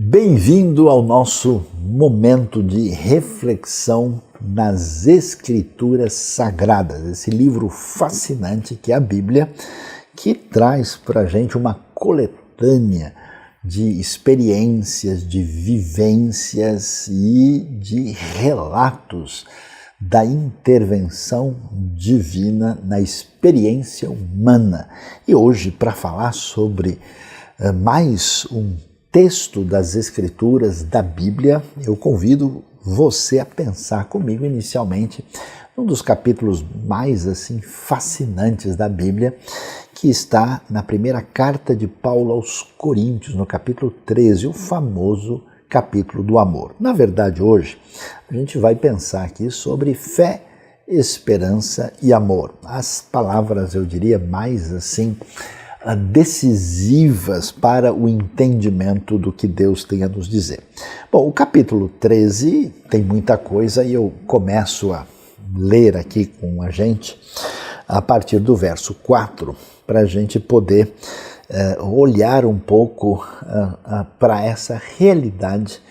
Bem-vindo ao nosso momento de reflexão nas Escrituras Sagradas, esse livro fascinante que é a Bíblia, que traz para a gente uma coletânea de experiências, de vivências e de relatos da intervenção divina na experiência humana. E hoje, para falar sobre mais um texto das Escrituras da Bíblia, eu convido você a pensar comigo inicialmente num dos capítulos mais fascinantes da Bíblia, que está na primeira carta de Paulo aos Coríntios, no capítulo 13, o famoso capítulo do amor. Na verdade, hoje, a gente vai pensar aqui sobre fé, esperança e amor. As palavras, eu diria, mais decisivas para o entendimento do que Deus tem a nos dizer. Bom, o capítulo 13 tem muita coisa e eu começo a ler aqui com a gente a partir do verso 4, para a gente poder olhar um pouco para essa realidade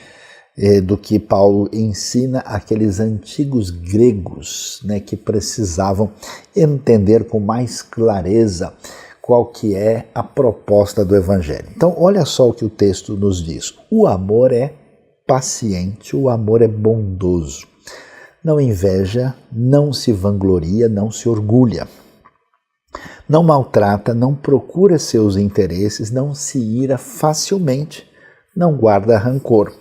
do que Paulo ensina àqueles antigos gregos, que precisavam entender com mais clareza qual que é a proposta do Evangelho. Então, olha só o que o texto nos diz. O amor é paciente, o amor é bondoso. Não inveja, não se vangloria, não se orgulha. Não maltrata, não procura seus interesses, não se ira facilmente, não guarda rancor.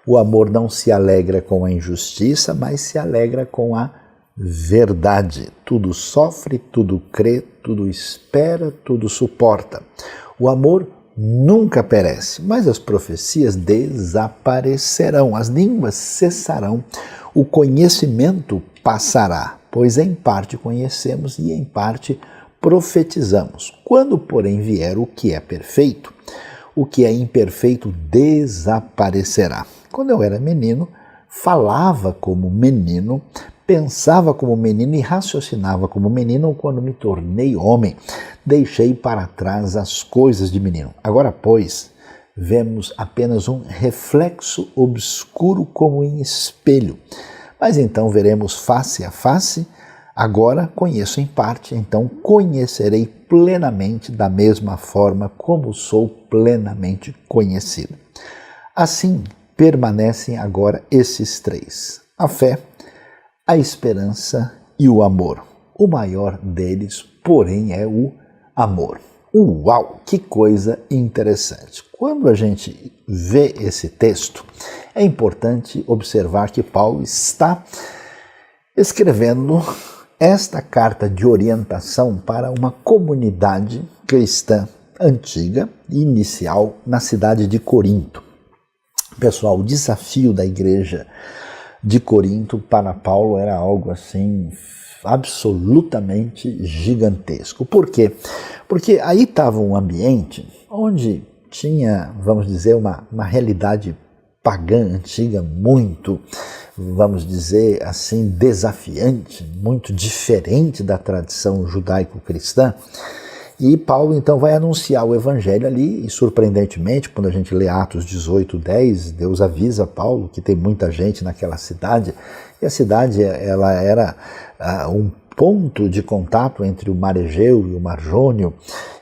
O amor não se alegra com a injustiça, mas se alegra com a verdade. Tudo sofre, tudo crê, tudo espera, tudo suporta. O amor nunca perece, mas as profecias desaparecerão, as línguas cessarão, o conhecimento passará, pois em parte conhecemos e em parte profetizamos. Quando, porém, vier o que é perfeito, o que é imperfeito desaparecerá. Quando eu era menino, falava como menino, pensava como menino e raciocinava como menino. Quando me tornei homem, deixei para trás as coisas de menino. Agora, pois, vemos apenas um reflexo obscuro como em espelho. Mas então veremos face a face. Agora conheço em parte, então conhecerei plenamente da mesma forma como sou plenamente conhecido. Assim permanecem agora esses três: a fé, a esperança e o amor. O maior deles, porém, é o amor. Uau, que coisa interessante! Quando a gente vê esse texto, é importante observar que Paulo está escrevendo esta carta de orientação para uma comunidade cristã antiga e inicial na cidade de Corinto. Pessoal, o desafio da igreja de Corinto para Paulo era algo absolutamente gigantesco. Por quê? Porque aí estava um ambiente onde tinha, vamos dizer, uma realidade pagã antiga muito, vamos dizer assim, desafiante, muito diferente da tradição judaico-cristã. E Paulo então vai anunciar o evangelho ali, e surpreendentemente, quando a gente lê Atos 18:10, Deus avisa Paulo que tem muita gente naquela cidade, e a cidade ela era um ponto de contato entre o Mar Egeu e o Mar Jônio,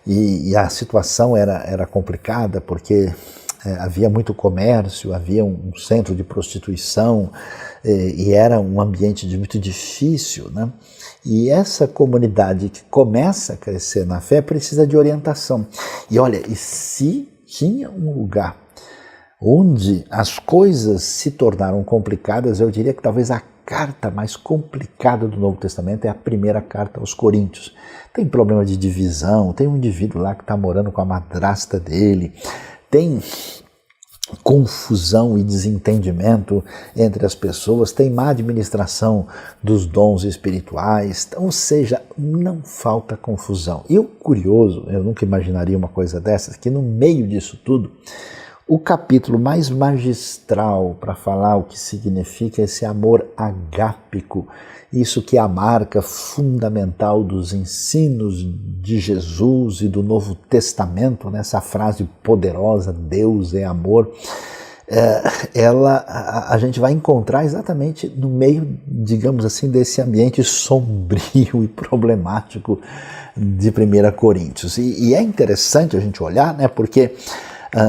e a situação era complicada, porque havia muito comércio, havia um centro de prostituição, e era um ambiente muito difícil, E essa comunidade que começa a crescer na fé precisa de orientação. E olha, e se tinha um lugar onde as coisas se tornaram complicadas, eu diria que talvez a carta mais complicada do Novo Testamento é a primeira carta aos Coríntios. Tem problema de divisão, tem um indivíduo lá que está morando com a madrasta dele, tem confusão e desentendimento entre as pessoas, tem má administração dos dons espirituais, ou seja, não falta confusão. E o curioso, eu nunca imaginaria uma coisa dessas, que no meio disso tudo, o capítulo mais magistral para falar o que significa esse amor agápico, isso que é a marca fundamental dos ensinos de Jesus e do Novo Testamento, nessa frase poderosa, Deus é amor. a gente vai encontrar exatamente no meio, digamos assim, desse ambiente sombrio e problemático de 1 Coríntios. E é interessante a gente olhar, né, porque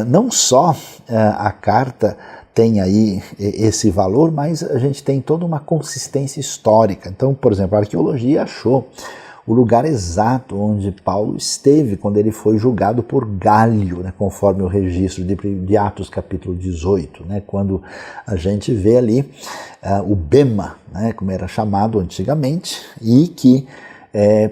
não só a carta tem aí esse valor, mas a gente tem toda uma consistência histórica. Então, por exemplo, a arqueologia achou o lugar exato onde Paulo esteve quando ele foi julgado por Gálio, né, conforme o registro de Atos capítulo 18, né, quando a gente vê ali o Bema, né, como era chamado antigamente, e que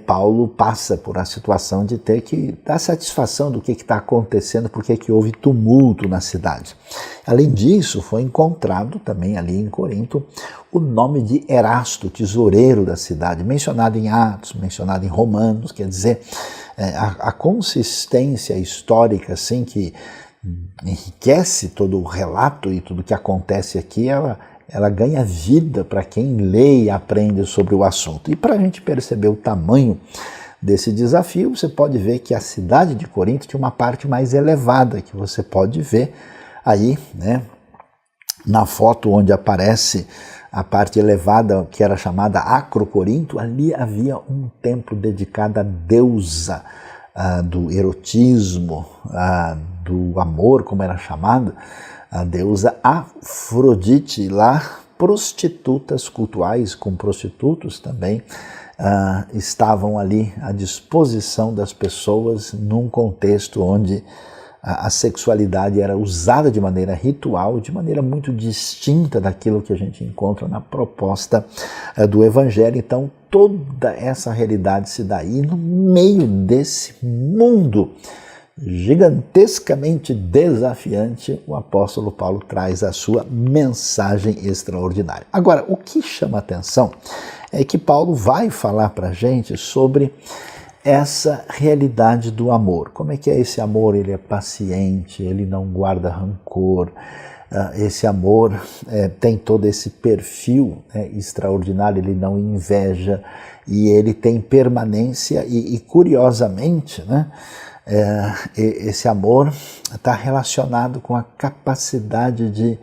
Paulo passa por a situação de ter que dar satisfação do que está acontecendo, porque que houve tumulto na cidade. Além disso, foi encontrado também ali em Corinto o nome de Erasto, tesoureiro da cidade, mencionado em Atos, mencionado em Romanos, quer dizer, a consistência histórica assim, que enriquece todo o relato e tudo que acontece aqui, ela ganha vida para quem lê e aprende sobre o assunto. E para a gente perceber o tamanho desse desafio, você pode ver que a cidade de Corinto tinha uma parte mais elevada, que você pode ver aí, né, na foto onde aparece a parte elevada, que era chamada Acrocorinto. Ali havia um templo dedicado à deusa do erotismo, do amor, como era chamado, a deusa Afrodite. Lá, prostitutas cultuais com prostitutos também estavam ali à disposição das pessoas num contexto onde a sexualidade era usada de maneira ritual, de maneira muito distinta daquilo que a gente encontra na proposta do Evangelho. Então, toda essa realidade se dá aí no meio desse mundo gigantescamente desafiante. O apóstolo Paulo traz a sua mensagem extraordinária. Agora, o que chama a atenção é que Paulo vai falar para a gente sobre essa realidade do amor. Como é que é esse amor? Ele é paciente, ele não guarda rancor. Esse amor tem todo esse perfil extraordinário, ele não inveja e ele tem permanência e curiosamente, né, esse amor está relacionado com a capacidade de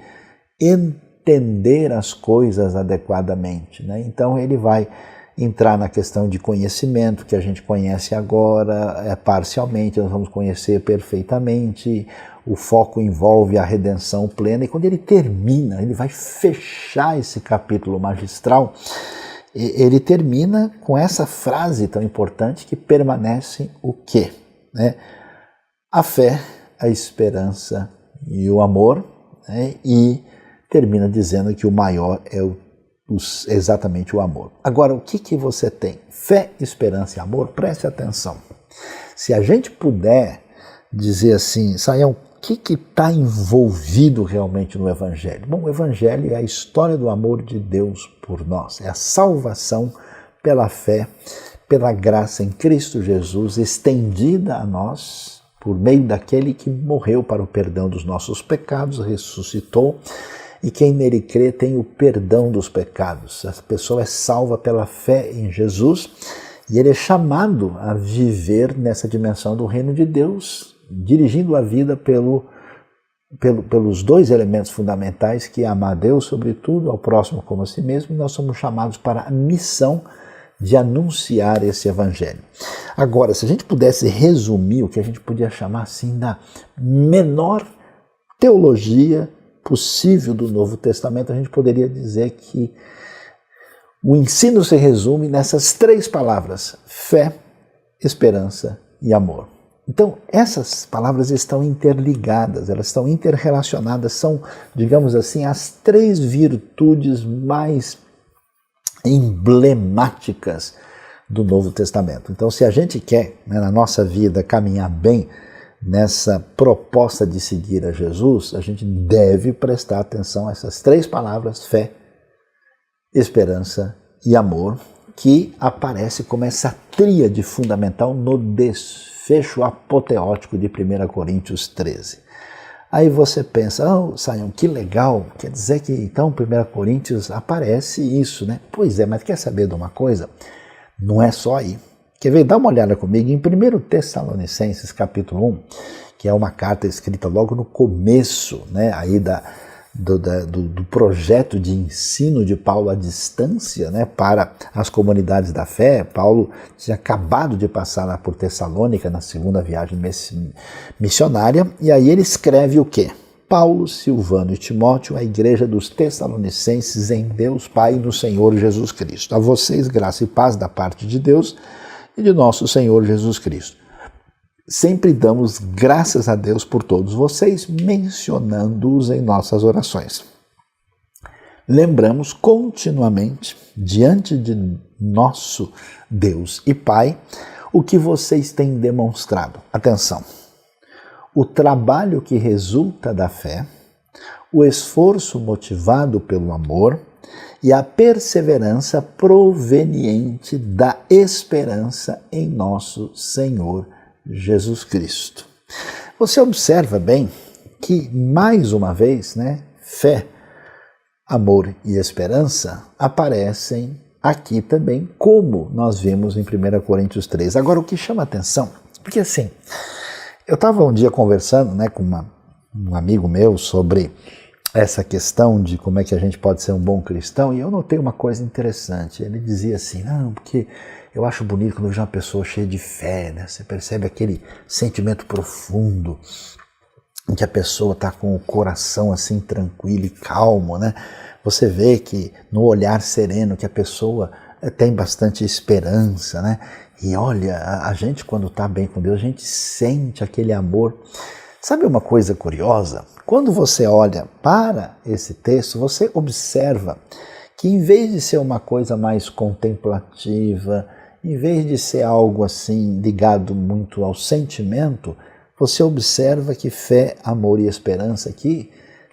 entender as coisas adequadamente, né? Então ele vai entrar na questão de conhecimento, que a gente conhece agora parcialmente, nós vamos conhecer perfeitamente. O foco envolve a redenção plena, e quando ele termina, ele vai fechar esse capítulo magistral. Ele termina com essa frase tão importante que permanece o quê? Né? A fé, a esperança e o amor, né? E termina dizendo que o maior é exatamente o amor. Agora, o que você tem? Fé, esperança e amor? Preste atenção. Se a gente puder dizer assim, Sayão, o que está envolvido realmente no Evangelho? Bom, o Evangelho é a história do amor de Deus por nós, é a salvação pela fé, pela graça em Cristo Jesus, estendida a nós por meio daquele que morreu para o perdão dos nossos pecados, ressuscitou, e quem nele crê tem o perdão dos pecados. A pessoa é salva pela fé em Jesus e ele é chamado a viver nessa dimensão do reino de Deus, dirigindo a vida pelos dois elementos fundamentais, que é amar a Deus sobre tudo, ao próximo como a si mesmo, e nós somos chamados para a missão de anunciar esse evangelho. Agora, se a gente pudesse resumir o que a gente podia chamar assim da menor teologia possível do Novo Testamento, a gente poderia dizer que o ensino se resume nessas três palavras: fé, esperança e amor. Então, essas palavras estão interligadas, elas estão interrelacionadas, são, digamos assim, as três virtudes mais emblemáticas do Novo Testamento. Então, se a gente quer, né, na nossa vida, caminhar bem nessa proposta de seguir a Jesus, a gente deve prestar atenção a essas três palavras: fé, esperança e amor, que aparece como essa tríade fundamental no desfecho apoteótico de 1 Coríntios 13. Aí você pensa, Sayão, que legal, quer dizer que então 1 Coríntios aparece isso, né? Pois é, mas quer saber de uma coisa? Não é só aí. Quer ver? Dá uma olhada comigo em 1 Tessalonicenses capítulo 1, que é uma carta escrita logo no começo, né, aí do projeto de ensino de Paulo à distância, né, para as comunidades da fé. Paulo tinha acabado de passar lá por Tessalônica na segunda viagem missionária, e aí ele escreve o quê? Paulo, Silvano e Timóteo, a igreja dos Tessalonicenses em Deus Pai e no Senhor Jesus Cristo. A vocês graça e paz da parte de Deus e de nosso Senhor Jesus Cristo. Sempre damos graças a Deus por todos vocês, mencionando-os em nossas orações. Lembramos continuamente, diante de nosso Deus e Pai, o que vocês têm demonstrado. Atenção! O trabalho que resulta da fé, o esforço motivado pelo amor e a perseverança proveniente da esperança em nosso Senhor Jesus Cristo. Você observa bem que, mais uma vez, né, fé, amor e esperança aparecem aqui também, como nós vimos em 1 Coríntios 3. Agora, o que chama a atenção, porque assim, eu estava um dia conversando, né, com um amigo meu sobre essa questão de como é que a gente pode ser um bom cristão, e eu notei uma coisa interessante. Ele dizia assim, não, porque eu acho bonito quando eu vejo uma pessoa cheia de fé, né? Você percebe aquele sentimento profundo em que a pessoa está com o coração assim tranquilo e calmo, né? Você vê que no olhar sereno que a pessoa tem bastante esperança, né? E olha, a gente quando está bem com Deus, a gente sente aquele amor. Sabe uma coisa curiosa? Quando você olha para esse texto, você observa que em vez de ser uma coisa mais contemplativa, em vez de ser algo assim ligado muito ao sentimento, você observa que fé, amor e esperança aqui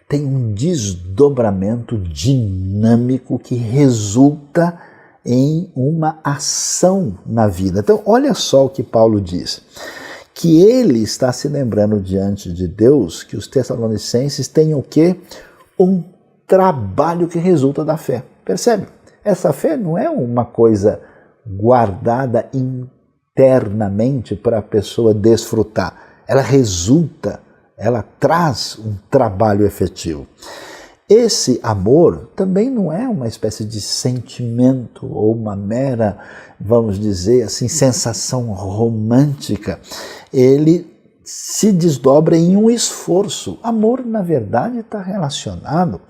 tem um desdobramento dinâmico que resulta em uma ação na vida. Então, olha só o que Paulo diz, que ele está se lembrando diante de Deus que os Tessalonicenses têm o quê? Um trabalho que resulta da fé. Percebe? Essa fé não é uma coisa guardada internamente para a pessoa desfrutar. Ela resulta, ela traz um trabalho efetivo. Esse amor também não é uma espécie de sentimento ou uma mera, vamos dizer assim, sensação romântica. Ele se desdobra em um esforço. Amor, na verdade, está relacionado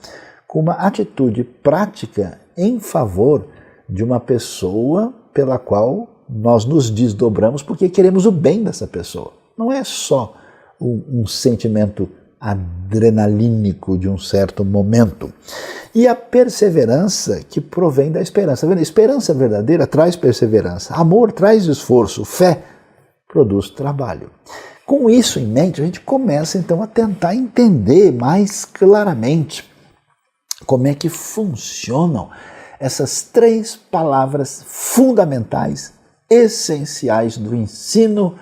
com uma atitude prática em favor de uma pessoa pela qual nós nos desdobramos porque queremos o bem dessa pessoa. Não é só um sentimento adrenalínico de um certo momento. E a perseverança que provém da esperança. A esperança verdadeira traz perseverança. Amor traz esforço. Fé produz trabalho. Com isso em mente, a gente começa então a tentar entender mais claramente como é que funcionam essas três palavras fundamentais, essenciais do ensino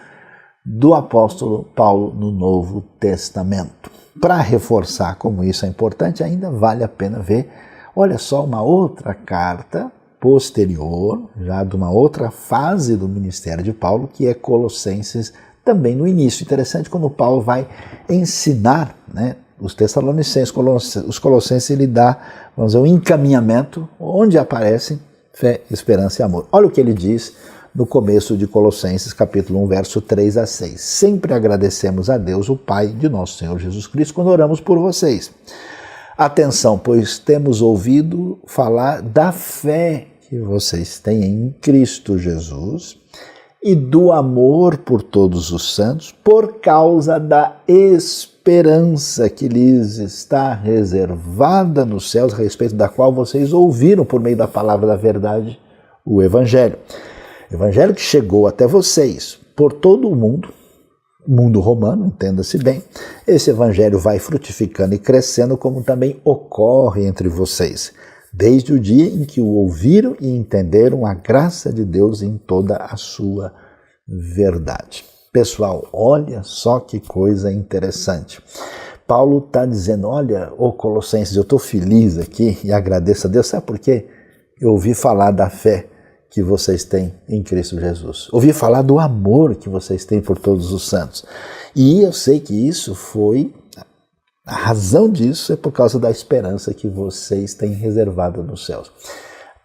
do apóstolo Paulo no Novo Testamento. Para reforçar como isso é importante, ainda vale a pena ver, olha só, uma outra carta posterior, já de uma outra fase do ministério de Paulo, que é Colossenses, também no início. Interessante quando Paulo vai ensinar, né, os Tessalonicenses, os Colossenses, ele dá, vamos dizer, um encaminhamento onde aparecem fé, esperança e amor. Olha o que ele diz no começo de Colossenses, capítulo 1, verso 3 a 6. Sempre agradecemos a Deus, o Pai de nosso Senhor Jesus Cristo, quando oramos por vocês. Atenção, pois temos ouvido falar da fé que vocês têm em Cristo Jesus e do amor por todos os santos, por causa da esperança que lhes está reservada nos céus, a respeito da qual vocês ouviram por meio da palavra da verdade, o Evangelho. Evangelho que chegou até vocês por todo o mundo romano, entenda-se bem. Esse evangelho vai frutificando e crescendo, como também ocorre entre vocês, desde o dia em que o ouviram e entenderam a graça de Deus em toda a sua verdade. Pessoal, olha só que coisa interessante. Paulo está dizendo, olha, ô Colossenses, eu estou feliz aqui e agradeço a Deus. Sabe por quê? Eu ouvi falar da fé que vocês têm em Cristo Jesus. Ouvi falar do amor que vocês têm por todos os santos. E eu sei que isso foi, a razão disso é por causa da esperança que vocês têm reservada nos céus.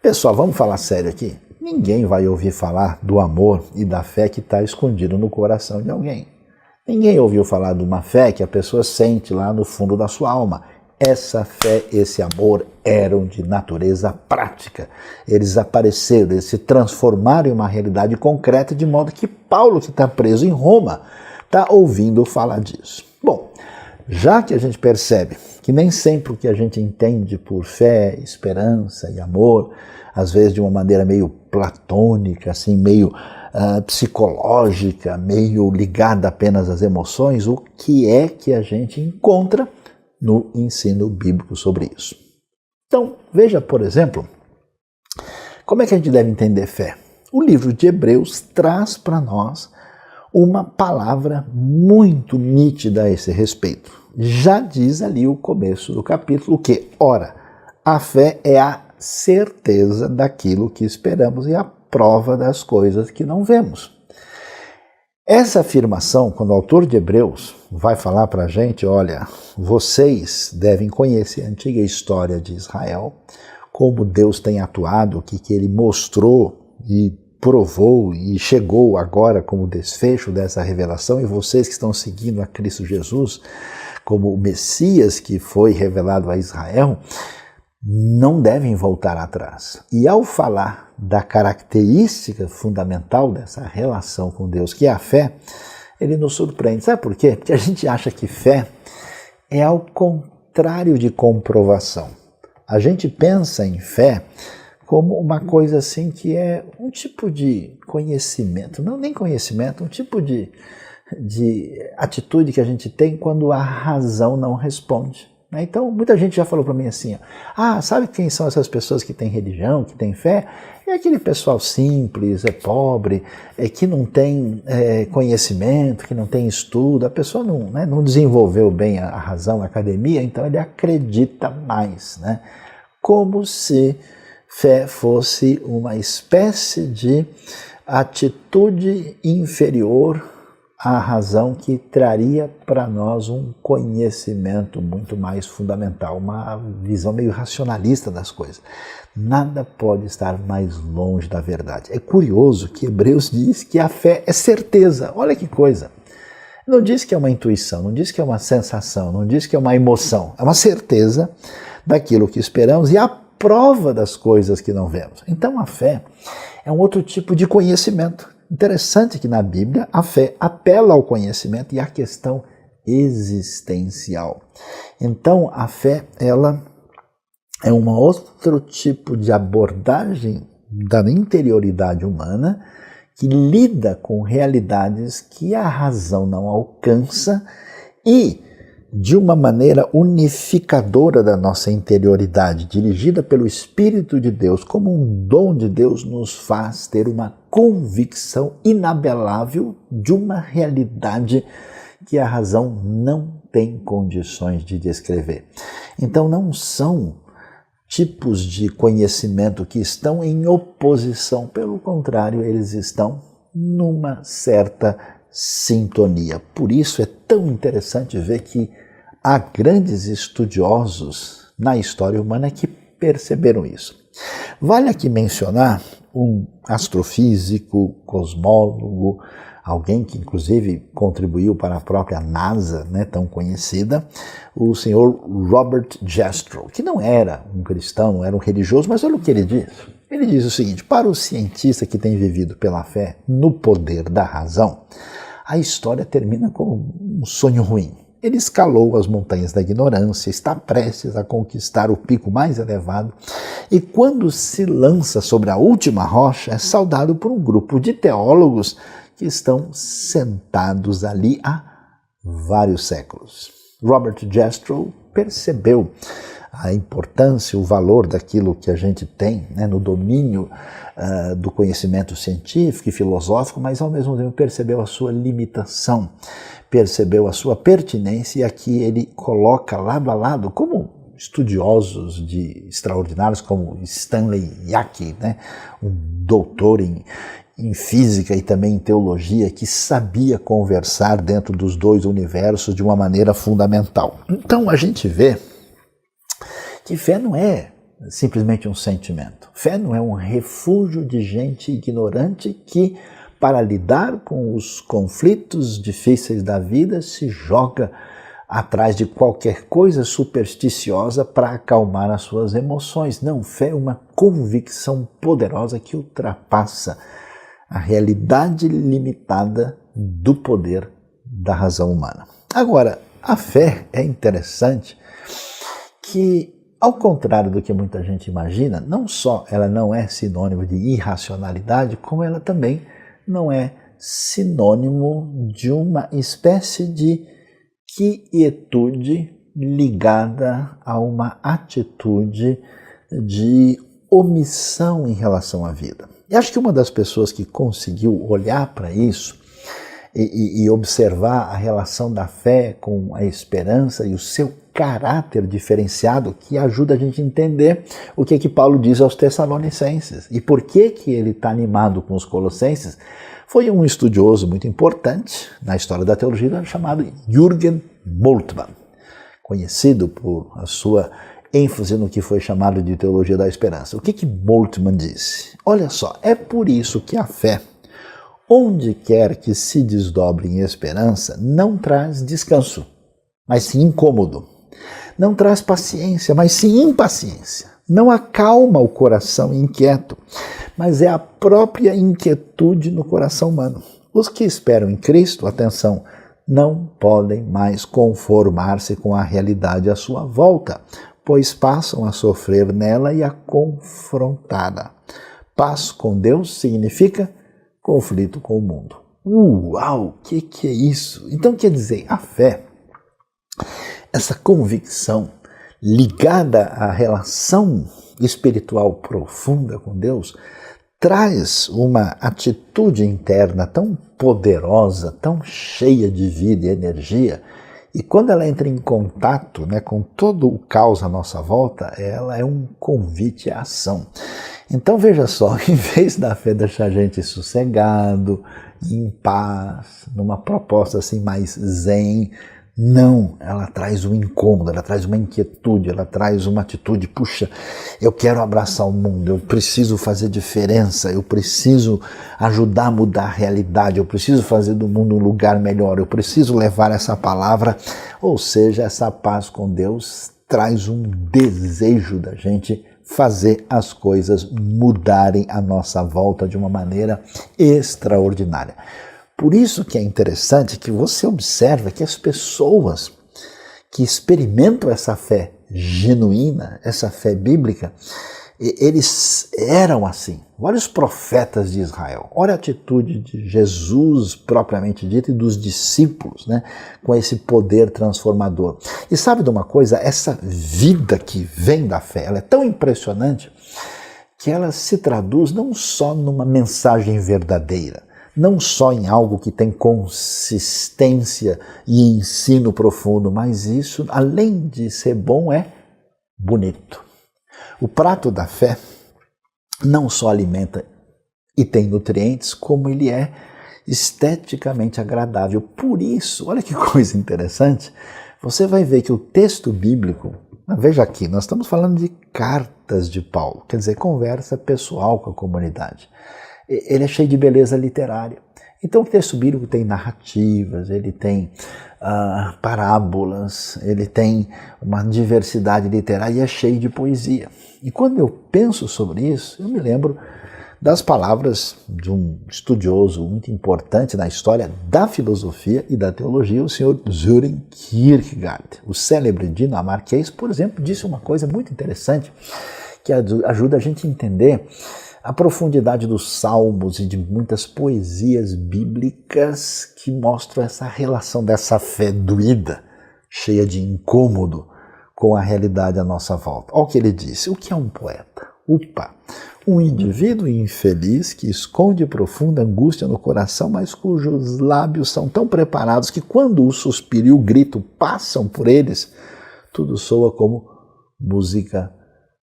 Pessoal, vamos falar sério aqui? Ninguém vai ouvir falar do amor e da fé que está escondido no coração de alguém. Ninguém ouviu falar de uma fé que a pessoa sente lá no fundo da sua alma. Essa fé, esse amor eram de natureza prática. Eles apareceram, eles se transformaram em uma realidade concreta, de modo que Paulo, que está preso em Roma, está ouvindo falar disso. Bom, já que a gente percebe que nem sempre o que a gente entende por fé, esperança e amor, às vezes de uma maneira meio platônica, assim, meio psicológica, meio ligada apenas às emoções, o que é que a gente encontra no ensino bíblico sobre isso? Então, veja, por exemplo, como é que a gente deve entender fé? O livro de Hebreus traz para nós uma palavra muito nítida a esse respeito. Já diz ali o começo do capítulo que, ora, a fé é a certeza daquilo que esperamos e a prova das coisas que não vemos. Essa afirmação, quando o autor de Hebreus vai falar para a gente, olha, vocês devem conhecer a antiga história de Israel, como Deus tem atuado, o que ele mostrou e provou e chegou agora como desfecho dessa revelação, e vocês que estão seguindo a Cristo Jesus como o Messias que foi revelado a Israel, não devem voltar atrás. E ao falar da característica fundamental dessa relação com Deus, que é a fé, ele nos surpreende. Sabe por quê? Porque a gente acha que fé é ao contrário de comprovação. A gente pensa em fé como uma coisa assim que é um tipo de conhecimento, não nem conhecimento, um tipo de atitude que a gente tem quando a razão não responde. Então, muita gente já falou para mim assim, sabe quem são essas pessoas que têm religião, que têm fé? É aquele pessoal simples, é pobre, que não tem conhecimento, que não tem estudo, a pessoa não desenvolveu bem a razão, a academia, então ele acredita mais, né? Como se fé fosse uma espécie de atitude inferior a razão que traria para nós um conhecimento muito mais fundamental, uma visão meio racionalista das coisas. Nada pode estar mais longe da verdade. É curioso que Hebreus diz que a fé é certeza. Olha que coisa. Não diz que é uma intuição, não diz que é uma sensação, não diz que é uma emoção. É uma certeza daquilo que esperamos e a prova das coisas que não vemos. Então a fé é um outro tipo de conhecimento. Interessante que na Bíblia a fé apela ao conhecimento e à questão existencial. Então a fé ela é um outro tipo de abordagem da interioridade humana que lida com realidades que a razão não alcança e de uma maneira unificadora da nossa interioridade, dirigida pelo Espírito de Deus, como um dom de Deus, nos faz ter uma convicção inabelável de uma realidade que a razão não tem condições de descrever. Então não são tipos de conhecimento que estão em oposição, pelo contrário, eles estão numa certa sintonia. Por isso é tão interessante ver que há grandes estudiosos na história humana que perceberam isso. Vale aqui mencionar um astrofísico, cosmólogo, alguém que inclusive contribuiu para a própria NASA, tão conhecida, o senhor Robert Jastrow, que não era um cristão, não era um religioso, mas olha o que ele diz. Ele diz o seguinte: para o cientista que tem vivido pela fé no poder da razão, a história termina como um sonho ruim. Ele escalou as montanhas da ignorância, está prestes a conquistar o pico mais elevado e quando se lança sobre a última rocha é saudado por um grupo de teólogos que estão sentados ali há vários séculos. Robert Jastrow percebeu a importância, o valor daquilo que a gente tem no domínio do conhecimento científico e filosófico, mas ao mesmo tempo percebeu a sua limitação, percebeu a sua pertinência, e aqui ele coloca lado a lado, como estudiosos extraordinários como Stanley Yack, né? Um doutor em física e também em teologia, que sabia conversar dentro dos dois universos de uma maneira fundamental. Então a gente vê que fé não é simplesmente um sentimento. Fé não é um refúgio de gente ignorante que, para lidar com os conflitos difíceis da vida, se joga atrás de qualquer coisa supersticiosa para acalmar as suas emoções. Não, fé é uma convicção poderosa que ultrapassa a realidade limitada do poder da razão humana. Agora, a fé é interessante que, ao contrário do que muita gente imagina, não só ela não é sinônimo de irracionalidade, como ela também não é sinônimo de uma espécie de quietude ligada a uma atitude de omissão em relação à vida. E acho que uma das pessoas que conseguiu olhar para isso e observar a relação da fé com a esperança e o seu caráter diferenciado, que ajuda a gente a entender o que Paulo diz aos Tessalonicenses e por que ele está animado com os Colossenses, foi um estudioso muito importante na história da teologia chamado Jürgen Moltmann, conhecido por a sua ênfase no que foi chamado de teologia da esperança. O que Moltmann disse? Olha só, é por isso que a fé, onde quer que se desdobre em esperança, não traz descanso, mas sim incômodo. Não traz paciência, mas sim impaciência. Não acalma o coração inquieto, mas é a própria inquietude no coração humano. Os que esperam em Cristo, atenção, não podem mais conformar-se com a realidade à sua volta, pois passam a sofrer nela e a confrontá-la. Paz com Deus significa conflito com o mundo. Uau, o que é isso? Então quer dizer, a fé, essa convicção ligada à relação espiritual profunda com Deus, traz uma atitude interna tão poderosa, tão cheia de vida e energia, e quando ela entra em contato, né, com todo o caos à nossa volta, ela é um convite à ação. Então veja só, em vez da fé deixar a gente sossegado, em paz, numa proposta assim mais zen, não, ela traz um incômodo, ela traz uma inquietude, ela traz uma atitude, puxa, eu quero abraçar o mundo, eu preciso fazer diferença, eu preciso ajudar a mudar a realidade, eu preciso fazer do mundo um lugar melhor, eu preciso levar essa palavra, ou seja, essa paz com Deus traz um desejo da gente fazer as coisas mudarem à nossa volta de uma maneira extraordinária. Por isso que é interessante que você observa que as pessoas que experimentam essa fé genuína, essa fé bíblica, eles eram assim. Olha os profetas de Israel, olha a atitude de Jesus propriamente dito e dos discípulos, né, com esse poder transformador. E sabe de uma coisa? Essa vida que vem da fé, ela é tão impressionante que ela se traduz não só numa mensagem verdadeira, não só em algo que tem consistência e ensino profundo, mas isso, além de ser bom, é bonito. O prato da fé não só alimenta e tem nutrientes, como ele é esteticamente agradável. Por isso, olha que coisa interessante, você vai ver que o texto bíblico, veja aqui, nós estamos falando de cartas de Paulo, quer dizer, conversa pessoal com a comunidade. Ele é cheio de beleza literária. Então o texto bíblico tem narrativas, ele tem parábolas, ele tem uma diversidade literária e é cheio de poesia. E quando eu penso sobre isso, eu me lembro das palavras de um estudioso muito importante na história da filosofia e da teologia, o senhor Søren Kierkegaard. O célebre dinamarquês, por exemplo, disse uma coisa muito interessante que ajuda a gente a entender a profundidade dos salmos e de muitas poesias bíblicas que mostram essa relação dessa fé doída, cheia de incômodo com a realidade à nossa volta. Olha o que ele disse. O que é um poeta? Um indivíduo infeliz que esconde profunda angústia no coração, mas cujos lábios são tão preparados que quando o suspiro e o grito passam por eles, tudo soa como música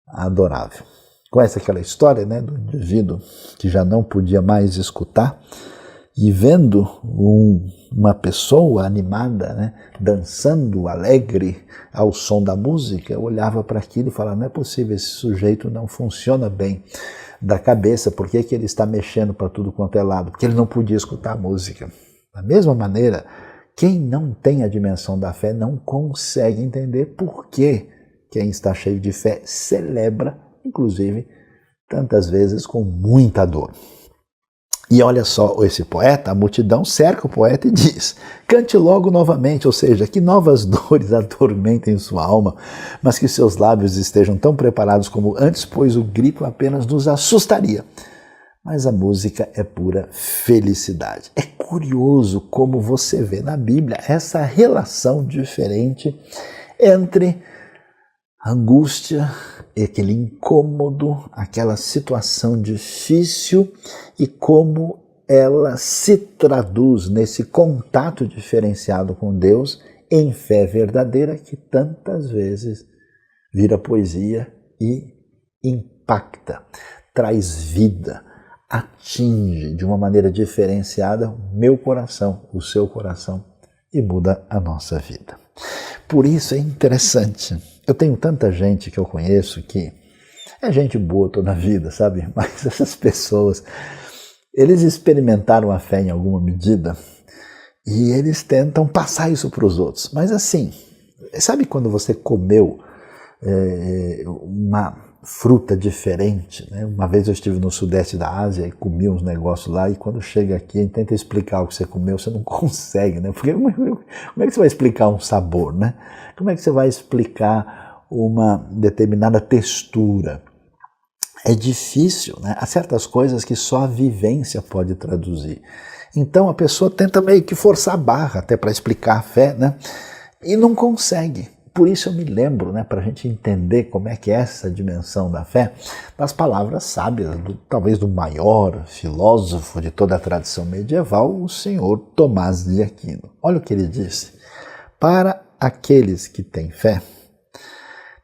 adorável. Conhece aquela história, né, do indivíduo que já não podia mais escutar e vendo uma pessoa animada, né, dançando alegre ao som da música, olhava para aquilo e falava, não é possível, esse sujeito não funciona bem da cabeça, por que ele está mexendo para tudo quanto é lado? Porque ele não podia escutar a música. Da mesma maneira, quem não tem a dimensão da fé não consegue entender por que quem está cheio de fé celebra, inclusive, tantas vezes com muita dor. E olha só esse poeta, a multidão cerca o poeta e diz, cante logo novamente, ou seja, que novas dores atormentem sua alma, mas que seus lábios estejam tão preparados como antes, pois o grito apenas nos assustaria. Mas a música é pura felicidade. É curioso como você vê na Bíblia essa relação diferente entre angústia, aquele incômodo, aquela situação difícil e como ela se traduz nesse contato diferenciado com Deus em fé verdadeira que tantas vezes vira poesia e impacta, traz vida, atinge de uma maneira diferenciada o meu coração, o seu coração e muda a nossa vida. Por isso é interessante. Eu tenho tanta gente que eu conheço que é gente boa toda a vida, sabe? Mas essas pessoas, eles experimentaram a fé em alguma medida e eles tentam passar isso para os outros. Mas assim, sabe quando você comeu uma fruta diferente, né? Uma vez eu estive no sudeste da Ásia e comi uns negócios lá e quando chega aqui e tenta explicar o que você comeu, você não consegue, né? Porque como é que você vai explicar um sabor, né? Como é que você vai explicar uma determinada textura? É difícil, né? Há certas coisas que só a vivência pode traduzir. Então a pessoa tenta meio que forçar a barra até para explicar a fé, né? E não consegue. Por isso eu me lembro, né, para a gente entender como é que é essa dimensão da fé, das palavras sábias, talvez do maior filósofo de toda a tradição medieval, o senhor Tomás de Aquino. Olha o que ele disse. Para aqueles que têm fé,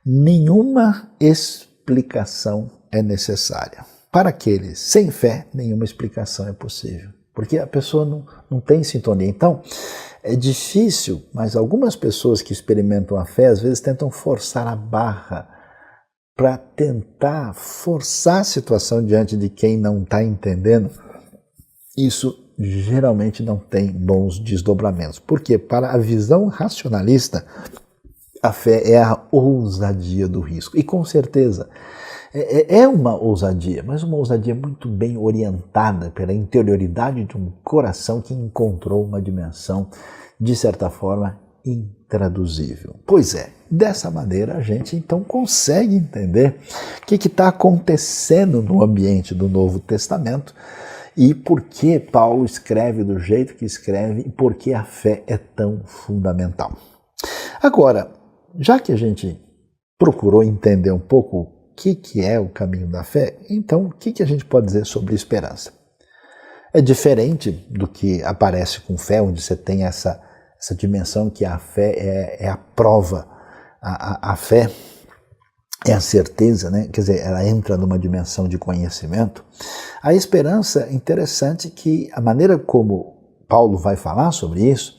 nenhuma explicação é necessária. Para aqueles sem fé, nenhuma explicação é possível. Porque a pessoa não tem sintonia. Então, é difícil, mas algumas pessoas que experimentam a fé, às vezes tentam forçar a barra para tentar forçar a situação diante de quem não está entendendo. Isso geralmente não tem bons desdobramentos. Porque para a visão racionalista, a fé é a ousadia do risco. E com certeza, é uma ousadia, mas uma ousadia muito bem orientada pela interioridade de um coração que encontrou uma dimensão, de certa forma, intraduzível. Pois é, dessa maneira a gente então consegue entender o que está acontecendo no ambiente do Novo Testamento e por que Paulo escreve do jeito que escreve e por que a fé é tão fundamental. Agora, já que a gente procurou entender um pouco o que é o caminho da fé, então o que a gente pode dizer sobre esperança? É diferente do que aparece com fé, onde você tem essa dimensão que a fé é a prova, a fé é a certeza, né? Quer dizer, ela entra numa dimensão de conhecimento. A esperança, interessante que a maneira como Paulo vai falar sobre isso,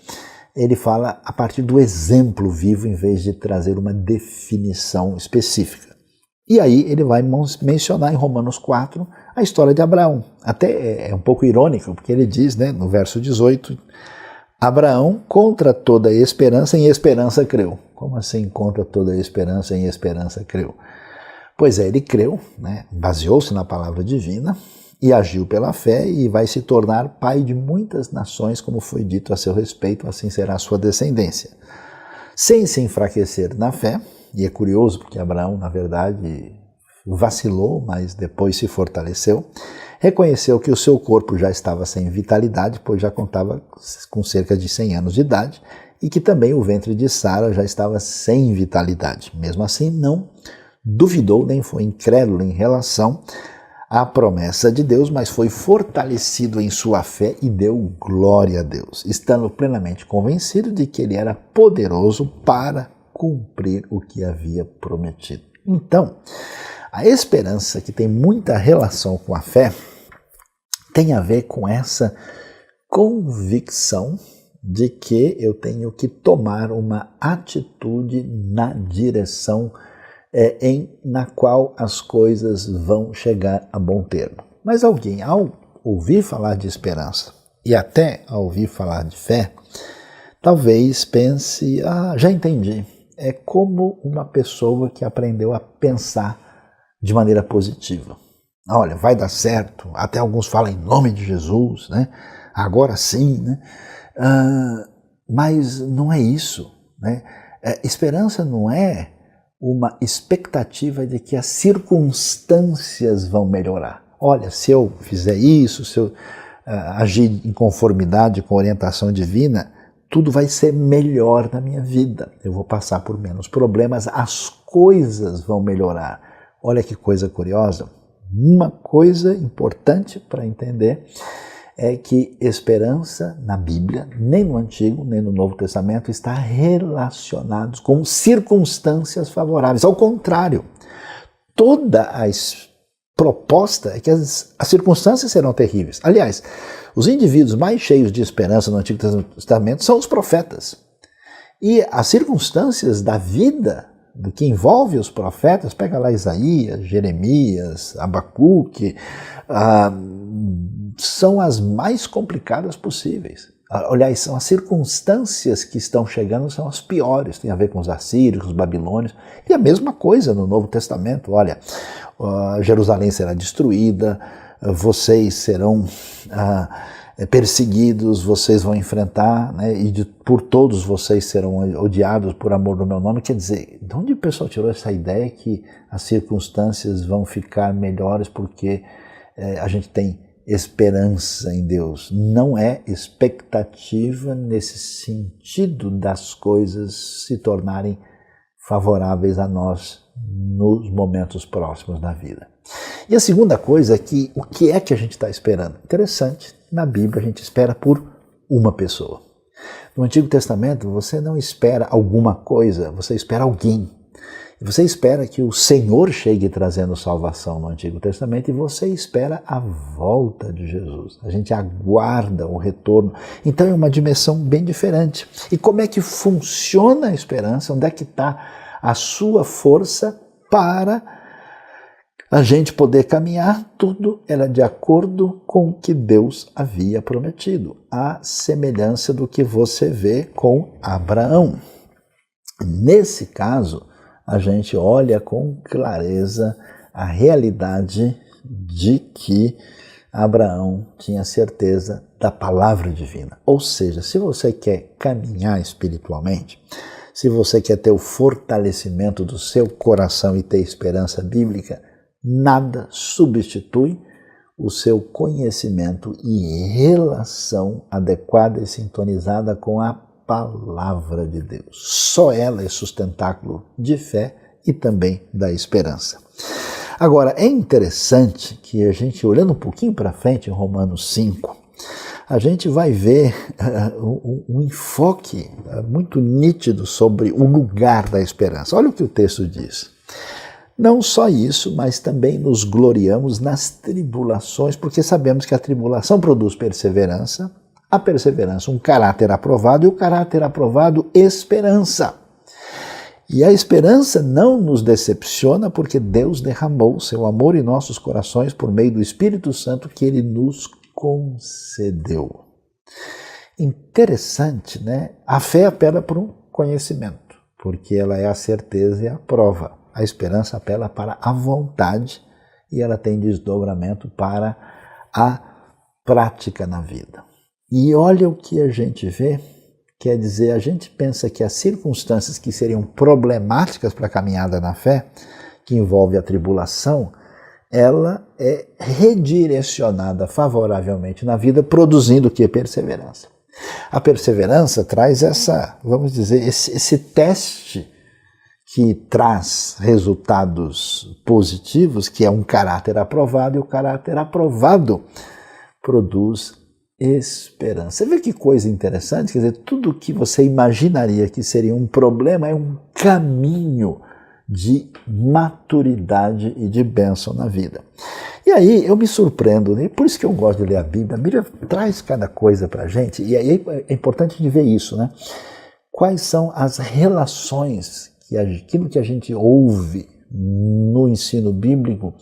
ele fala a partir do exemplo vivo em vez de trazer uma definição específica. E aí ele vai mencionar em Romanos 4 a história de Abraão. Até é um pouco irônico, porque ele diz, né, no verso 18, Abraão, contra toda esperança, em esperança creu. Como assim, contra toda esperança, em esperança creu? Pois é, ele creu, né, baseou-se na palavra divina e agiu pela fé e vai se tornar pai de muitas nações, como foi dito a seu respeito, assim será a sua descendência. Sem se enfraquecer na fé, e é curioso porque Abraão, na verdade, vacilou, mas depois se fortaleceu, reconheceu que o seu corpo já estava sem vitalidade, pois já contava com cerca de 100 anos de idade, e que também o ventre de Sara já estava sem vitalidade. Mesmo assim, não duvidou nem foi incrédulo em relação à promessa de Deus, mas foi fortalecido em sua fé e deu glória a Deus, estando plenamente convencido de que ele era poderoso para cumprir o que havia prometido. Então, a esperança, que tem muita relação com a fé, tem a ver com essa convicção de que eu tenho que tomar uma atitude na direção na qual as coisas vão chegar a bom termo. Mas alguém, ao ouvir falar de esperança e até ao ouvir falar de fé, talvez pense, já entendi, é como uma pessoa que aprendeu a pensar de maneira positiva. Olha, vai dar certo, até alguns falam em nome de Jesus, né? Agora sim, né? Mas não é isso, né? Esperança não é uma expectativa de que as circunstâncias vão melhorar. Olha, se eu fizer isso, se eu agir em conformidade com a orientação divina, tudo vai ser melhor na minha vida. Eu vou passar por menos problemas, as coisas vão melhorar. Olha que coisa curiosa. Uma coisa importante para entender é que esperança na Bíblia, nem no Antigo, nem no Novo Testamento, está relacionado com circunstâncias favoráveis. Ao contrário, toda a proposta é que as circunstâncias serão terríveis. Aliás, os indivíduos mais cheios de esperança no Antigo Testamento são os profetas. E as circunstâncias da vida, do que envolve os profetas, pega lá Isaías, Jeremias, Abacuque, são as mais complicadas possíveis. Aliás, são as circunstâncias que estão chegando, são as piores, tem a ver com os assírios, com os babilônios, e a mesma coisa no Novo Testamento. Olha, Jerusalém será destruída, vocês serão perseguidos, vocês vão enfrentar, né, por todos vocês serão odiados por amor do meu nome. Quer dizer, de onde o pessoal tirou essa ideia que as circunstâncias vão ficar melhores porque a gente tem esperança em Deus? Não é expectativa nesse sentido das coisas se tornarem favoráveis a nós nos momentos próximos da vida. E a segunda coisa é que o que é que a gente está esperando? Interessante, na Bíblia a gente espera por uma pessoa. No Antigo Testamento você não espera alguma coisa, você espera alguém. E você espera que o Senhor chegue trazendo salvação no Antigo Testamento e você espera a volta de Jesus. A gente aguarda o retorno. Então é uma dimensão bem diferente. E como é que funciona a esperança? Onde é que está a sua força para a gente poder caminhar? Tudo era de acordo com o que Deus havia prometido. A semelhança do que você vê com Abraão. Nesse caso, a gente olha com clareza a realidade de que Abraão tinha certeza da palavra divina. Ou seja, se você quer caminhar espiritualmente, se você quer ter o fortalecimento do seu coração e ter esperança bíblica, nada substitui o seu conhecimento e relação adequada e sintonizada com a palavra de Deus. Só ela é sustentáculo de fé e também da esperança. Agora, é interessante que a gente, olhando um pouquinho para frente, em Romanos 5, a gente vai ver um enfoque muito nítido sobre o lugar da esperança. Olha o que o texto diz. Não só isso, mas também nos gloriamos nas tribulações, porque sabemos que a tribulação produz perseverança, a perseverança um caráter aprovado, e o caráter aprovado, esperança. E a esperança não nos decepciona, porque Deus derramou seu amor em nossos corações por meio do Espírito Santo que Ele nos concedeu. Interessante, né? A fé apela para um conhecimento, porque ela é a certeza e a prova. A esperança apela para a vontade e ela tem desdobramento para a prática na vida. E olha o que a gente vê, quer dizer, a gente pensa que as circunstâncias que seriam problemáticas para a caminhada na fé, que envolve a tribulação, ela é redirecionada favoravelmente na vida, produzindo o que? Perseverança. A perseverança traz vamos dizer, esse teste que traz resultados positivos, que é um caráter aprovado, e o caráter aprovado produz esperança. Você vê que coisa interessante? Quer dizer, tudo que você imaginaria que seria um problema é um caminho de maturidade e de bênção na vida. E aí eu me surpreendo, né? Por isso que eu gosto de ler a Bíblia. A Bíblia traz cada coisa para a gente, e aí é importante de ver isso, né? Quais são as relações, aquilo que a gente ouve no ensino bíblico,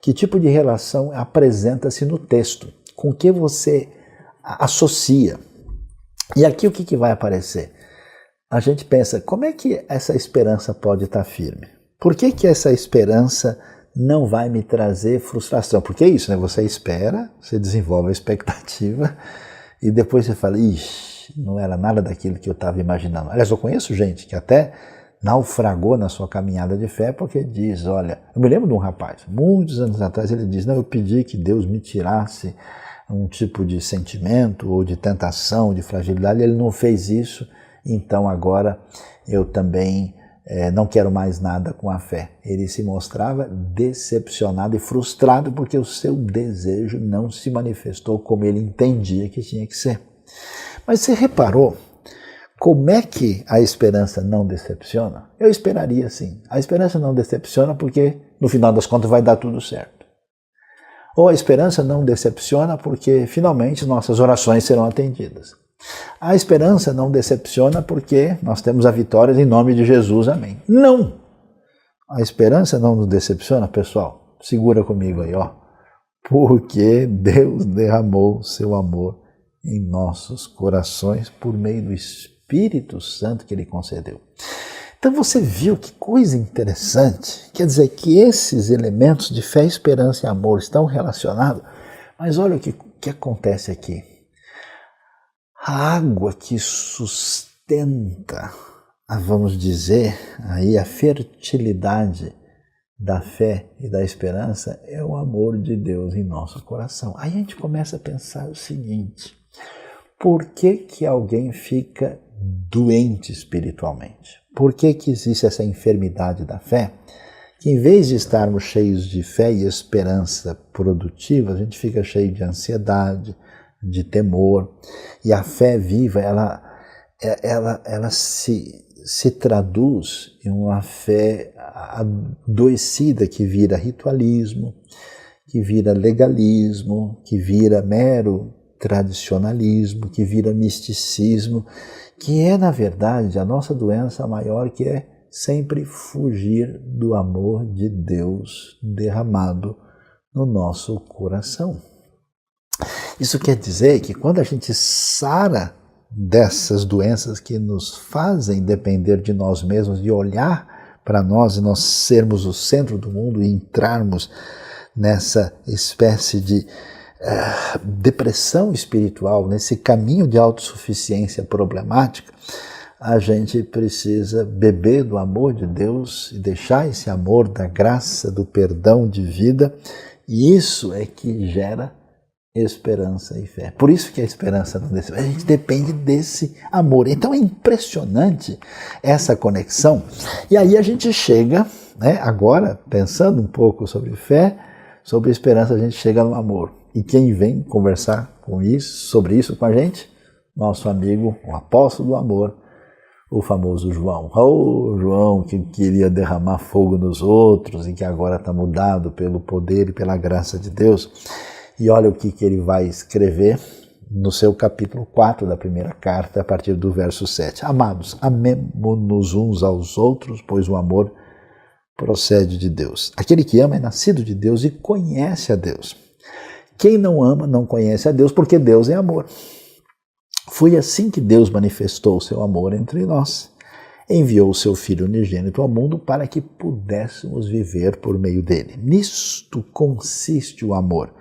que tipo de relação apresenta-se no texto, com o que você associa. E aqui o que vai aparecer? A gente pensa, como é que essa esperança pode estar firme? Por que essa esperança não vai me trazer frustração? Porque é isso, né? Você espera, você desenvolve a expectativa e depois você fala, ixi, não era nada daquilo que eu estava imaginando. Aliás, eu conheço gente que até naufragou na sua caminhada de fé porque diz, olha, eu me lembro de um rapaz, muitos anos atrás, ele diz, não, eu pedi que Deus me tirasse um tipo de sentimento ou de tentação, de fragilidade, ele não fez isso, então agora eu também não quero mais nada com a fé. Ele se mostrava decepcionado e frustrado porque o seu desejo não se manifestou como ele entendia que tinha que ser. Mas você reparou como é que a esperança não decepciona? Eu esperaria sim. A esperança não decepciona porque no final das contas vai dar tudo certo. Ou a esperança não decepciona porque finalmente nossas orações serão atendidas. A esperança não decepciona porque nós temos a vitória em nome de Jesus, amém. Não! A esperança não nos decepciona, pessoal. Segura comigo aí, ó. Porque Deus derramou seu amor em nossos corações por meio do Espírito Santo que Ele concedeu. Então você viu que coisa interessante. Quer dizer que esses elementos de fé, esperança e amor estão relacionados. Mas olha o que acontece aqui. A água que sustenta, vamos dizer, aí a fertilidade da fé e da esperança é o amor de Deus em nosso coração. Aí a gente começa a pensar o seguinte, por que alguém fica doente espiritualmente? Por que existe essa enfermidade da fé? Que em vez de estarmos cheios de fé e esperança produtiva, a gente fica cheio de ansiedade, de temor, e a fé viva, ela se traduz em uma fé adoecida que vira ritualismo, que vira legalismo, que vira mero tradicionalismo, que vira misticismo, que é, na verdade, a nossa doença maior, que é sempre fugir do amor de Deus derramado no nosso coração. Isso quer dizer que quando a gente sara dessas doenças que nos fazem depender de nós mesmos, de olhar para nós e nós sermos o centro do mundo e entrarmos nessa espécie de depressão espiritual, nesse caminho de autossuficiência problemática, a gente precisa beber do amor de Deus e deixar esse amor da graça, do perdão de vida, e isso é que gera esperança e fé. Por isso que a esperança não decepciona. A gente depende desse amor. Então é impressionante essa conexão. E aí a gente chega, né, agora, pensando um pouco sobre fé, sobre esperança, a gente chega no amor. E quem vem conversar sobre isso com a gente? Nosso amigo, o apóstolo do amor, o famoso João. João que queria derramar fogo nos outros e que agora está mudado pelo poder e pela graça de Deus. E olha o que ele vai escrever no seu capítulo 4 da primeira carta, a partir do verso 7. Amados, amemo-nos uns aos outros, pois o amor procede de Deus. Aquele que ama é nascido de Deus e conhece a Deus. Quem não ama não conhece a Deus, porque Deus é amor. Foi assim que Deus manifestou o seu amor entre nós. Enviou o seu Filho unigênito ao mundo para que pudéssemos viver por meio dele. Nisto consiste o amor.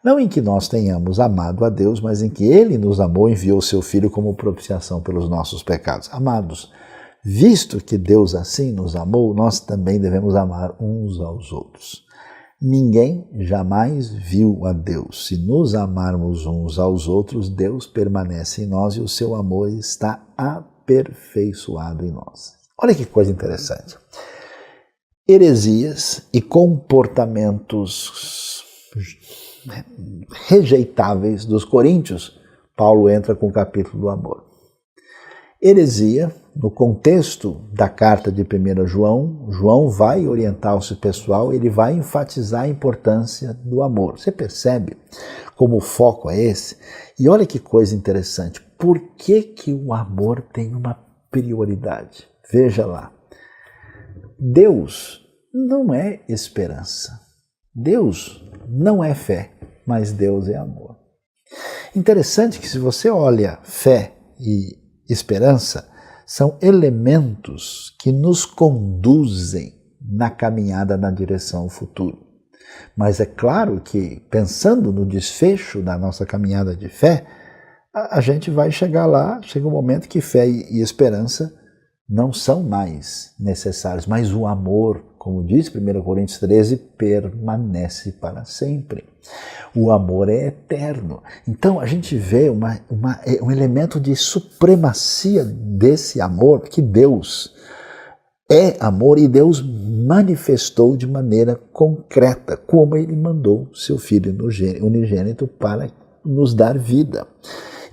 Não em que nós tenhamos amado a Deus, mas em que Ele nos amou e enviou o seu Filho como propiciação pelos nossos pecados. Amados, visto que Deus assim nos amou, nós também devemos amar uns aos outros. Ninguém jamais viu a Deus. Se nos amarmos uns aos outros, Deus permanece em nós e o seu amor está aperfeiçoado em nós. Olha que coisa interessante. Heresias e comportamentos rejeitáveis dos coríntios Paulo entra com o capítulo do amor. Heresia, no contexto da carta de 1 João, João vai orientar o pessoal, ele vai enfatizar a importância do amor. Você percebe como o foco é esse? E olha que coisa interessante, por que o amor tem uma prioridade? Veja lá, Deus não é esperança, Deus não é fé, mas Deus é amor. Interessante que se você olha fé e esperança, são elementos que nos conduzem na caminhada na direção ao futuro. Mas é claro que, pensando no desfecho da nossa caminhada de fé, a gente vai chegar lá, chega um momento que fé e esperança não são mais necessários, mas o amor, como diz 1 Coríntios 13, permanece para sempre. O amor é eterno. Então a gente vê um elemento de supremacia desse amor, que Deus é amor e Deus manifestou de maneira concreta, como Ele mandou seu Filho unigênito para nos dar vida.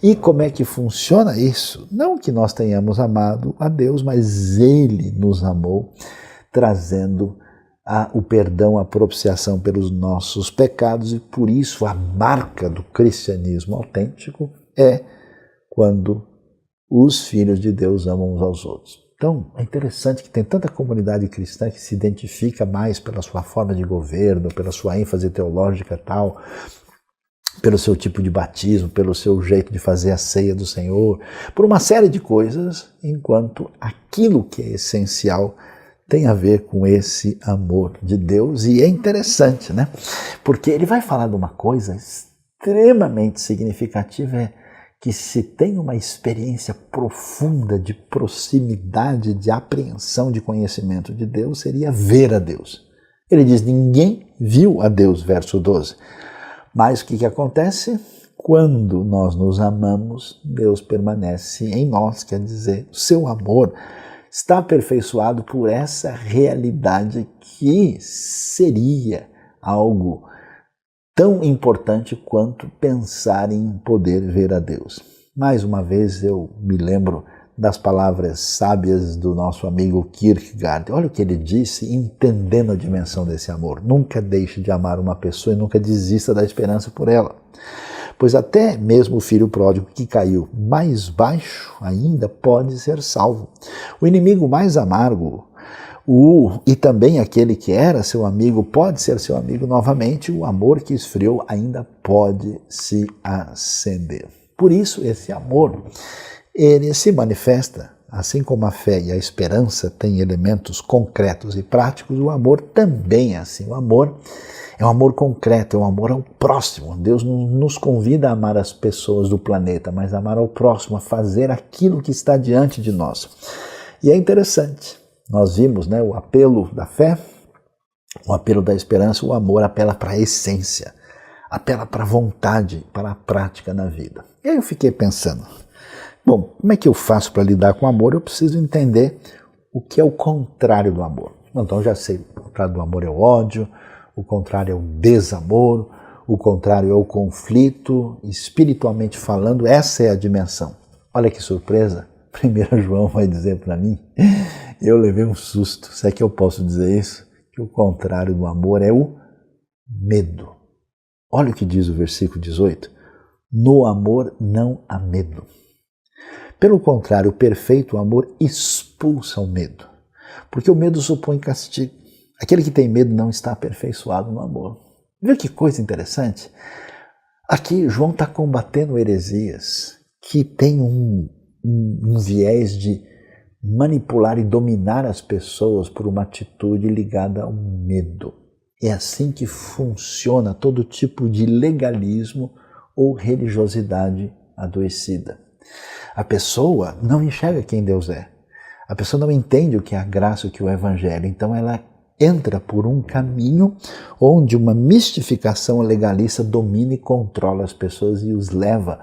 E como é que funciona isso? Não que nós tenhamos amado a Deus, mas Ele nos amou, trazendo o perdão, a propiciação pelos nossos pecados, e por isso a marca do cristianismo autêntico é quando os filhos de Deus amam uns aos outros. Então, é interessante que tem tanta comunidade cristã que se identifica mais pela sua forma de governo, pela sua ênfase teológica e tal, pelo seu tipo de batismo, pelo seu jeito de fazer a ceia do Senhor, por uma série de coisas, enquanto aquilo que é essencial tem a ver com esse amor de Deus. E é interessante, né? Porque ele vai falar de uma coisa extremamente significativa, é que se tem uma experiência profunda de proximidade, de apreensão, de conhecimento de Deus, seria ver a Deus. Ele diz, ninguém viu a Deus, verso 12. Mas o que acontece? Quando nós nos amamos, Deus permanece em nós, quer dizer, o seu amor está aperfeiçoado por essa realidade que seria algo tão importante quanto pensar em poder ver a Deus. Mais uma vez eu me lembro das palavras sábias do nosso amigo Kierkegaard. Olha o que ele disse, entendendo a dimensão desse amor. Nunca deixe de amar uma pessoa e nunca desista da esperança por ela. Pois até mesmo o filho pródigo que caiu mais baixo ainda pode ser salvo. O inimigo mais amargo, e também aquele que era seu amigo pode ser seu amigo novamente. O amor que esfriou ainda pode se acender. Por isso esse amor, ele se manifesta, assim como a fé e a esperança têm elementos concretos e práticos, o amor também é assim. O amor é um amor concreto, é um amor ao próximo. Deus não nos convida a amar as pessoas do planeta, mas a amar ao próximo, a fazer aquilo que está diante de nós. E é interessante, nós vimos, né, o apelo da fé, o apelo da esperança, o amor apela para a essência, apela para a vontade, para a prática na vida. E aí eu fiquei pensando, bom, como é que eu faço para lidar com o amor? Eu preciso entender o que é o contrário do amor. Então já sei, o contrário do amor é o ódio, o contrário é o desamor, o contrário é o conflito. Espiritualmente falando, essa é a dimensão. Olha que surpresa, 1 João vai dizer para mim, eu levei um susto, se é que eu posso dizer isso, que o contrário do amor é o medo. Olha o que diz o versículo 18, no amor não há medo. Pelo contrário, o perfeito amor expulsa o medo, porque o medo supõe castigo. Aquele que tem medo não está aperfeiçoado no amor. Viu que coisa interessante? Aqui João está combatendo heresias que têm um viés de manipular e dominar as pessoas por uma atitude ligada ao medo. É assim que funciona todo tipo de legalismo ou religiosidade adoecida. A pessoa não enxerga quem Deus é. A pessoa não entende o que é a graça, o que é o evangelho. Então ela entra por um caminho onde uma mistificação legalista domina e controla as pessoas e os leva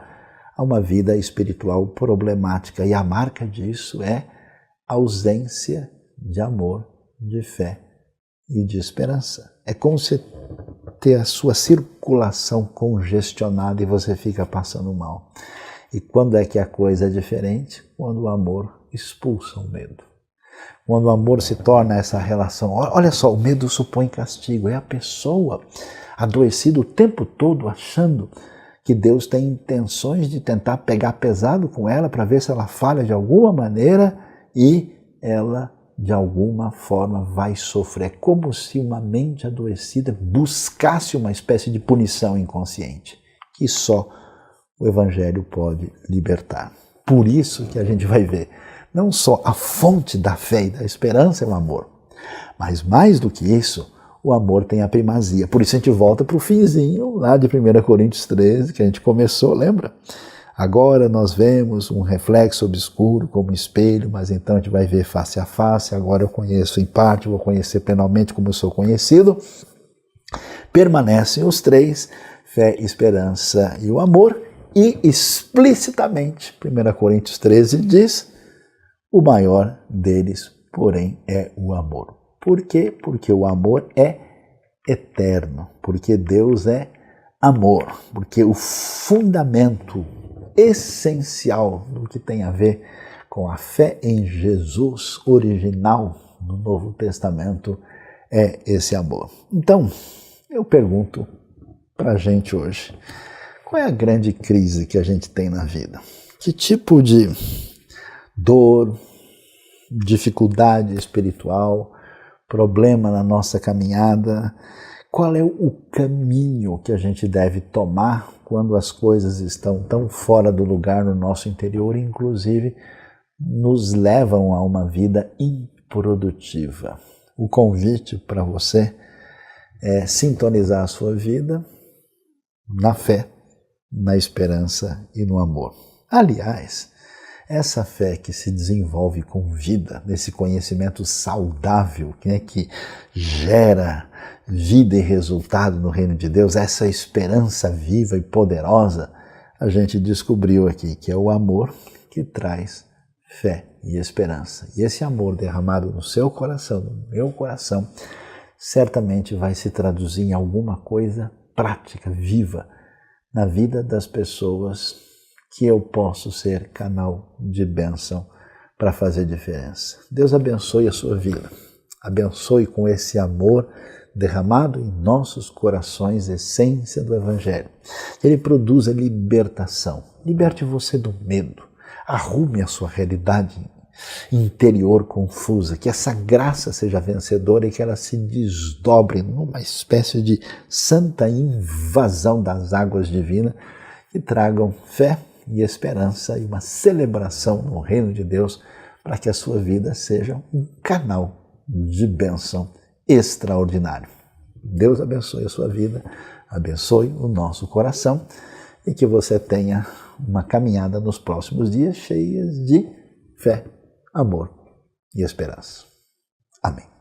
a uma vida espiritual problemática. E a marca disso é a ausência de amor, de fé e de esperança. É como se ter a sua circulação congestionada e você fica passando mal. E quando é que a coisa é diferente? Quando o amor expulsa o medo. Quando o amor se torna essa relação. Olha só, o medo supõe castigo. É a pessoa adoecida o tempo todo achando que Deus tem intenções de tentar pegar pesado com ela para ver se ela falha de alguma maneira e ela de alguma forma vai sofrer. É como se uma mente adoecida buscasse uma espécie de punição inconsciente, que só o Evangelho pode libertar. Por isso que a gente vai ver, não só a fonte da fé e da esperança é o amor, mas mais do que isso, o amor tem a primazia. Por isso a gente volta para o finzinho lá de 1 Coríntios 13, que a gente começou, lembra? Agora nós vemos um reflexo obscuro como um espelho, mas então a gente vai ver face a face. Agora eu conheço em parte, vou conhecer plenamente como eu sou conhecido. Permanecem os três, fé, esperança e o amor. E explicitamente, 1 Coríntios 13 diz, o maior deles, porém, é o amor. Por quê? Porque o amor é eterno, porque Deus é amor, porque o fundamento essencial do que tem a ver com a fé em Jesus original no Novo Testamento é esse amor. Então, eu pergunto para a gente hoje, qual é a grande crise que a gente tem na vida? Que tipo de dor, dificuldade espiritual, problema na nossa caminhada? Qual é o caminho que a gente deve tomar quando as coisas estão tão fora do lugar no nosso interior e, inclusive, nos levam a uma vida improdutiva? O convite para você é sintonizar a sua vida na fé, na esperança e no amor. Aliás, essa fé que se desenvolve com vida, nesse conhecimento saudável, que gera vida e resultado no reino de Deus, essa esperança viva e poderosa, a gente descobriu aqui que é o amor que traz fé e esperança. E esse amor derramado no seu coração, no meu coração, certamente vai se traduzir em alguma coisa prática, viva, na vida das pessoas que eu posso ser canal de bênção para fazer diferença. Deus abençoe a sua vida. Abençoe com esse amor derramado em nossos corações, essência do Evangelho. Ele produz a libertação. Liberte você do medo. Arrume a sua realidade interior confusa. Que essa graça seja vencedora e que ela se desdobre numa espécie de santa invasão das águas divinas que tragam fé e esperança e uma celebração no reino de Deus para que a sua vida seja um canal de bênção extraordinário. Deus abençoe a sua vida, abençoe o nosso coração e que você tenha uma caminhada nos próximos dias cheias de fé, amor e esperança. Amém.